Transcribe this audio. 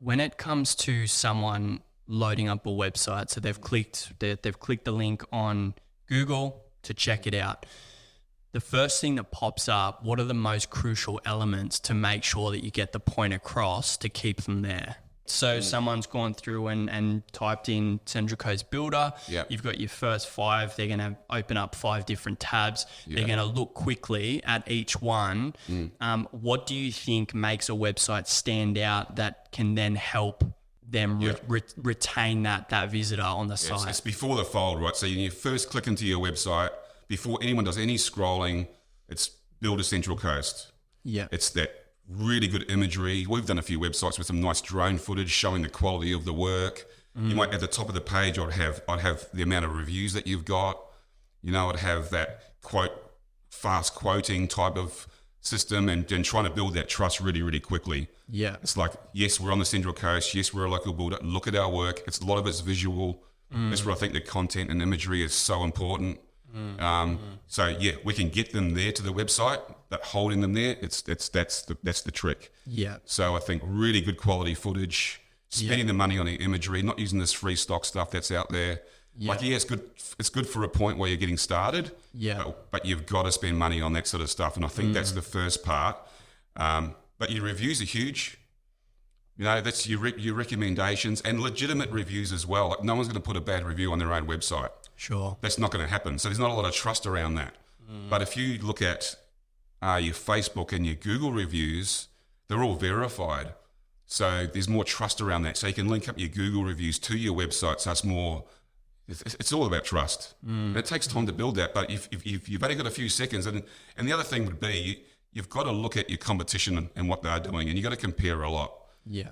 When it comes to someone loading up a website, so they've clicked the link on Google to check it out. The first thing that pops up, what are the most crucial elements to make sure that you get the point across to keep them there? So someone's gone through and typed in Central Coast Builder. Yep. You've got your first 5. They're going to open up 5 different tabs. Yep. They're going to look quickly at each one. What do you think makes a website stand out that can then help them retain that visitor on the site? It's before the fold, right? So you first click into your website, before anyone does any scrolling, it's Builder Central Coast. Yeah. It's that really good imagery. We've done a few websites with some nice drone footage showing the quality of the work. You might, at the top of the page, I'd have the amount of reviews that you've got. I'd have that fast quoting type of system and trying to build that trust really, really quickly. Yeah. It's like, yes, we're on the Central Coast. Yes, we're a local builder. Look at our work. A lot of it's visual. That's where I think the content and imagery is so important. So yeah, we can get them there to the website, but holding them there, that's the trick. Yeah. So I think really good quality footage, spending the money on the imagery, not using this free stock stuff that's out there. Yeah. It's good for a point where you're getting started. Yeah. But you've got to spend money on that sort of stuff, and I think that's the first part. But your reviews are huge. That's your recommendations and legitimate reviews as well. Like, no one's going to put a bad review on their own website. Sure. That's not going to happen. So there's not a lot of trust around that. But if you look at your Facebook and your Google reviews, they're all verified. So there's more trust around that. So you can link up your Google reviews to your website. So it's all about trust. And it takes time to build that. But if you've only got a few seconds, and the other thing would be you've got to look at your competition and what they're doing, and you've got to compare a lot. Yeah.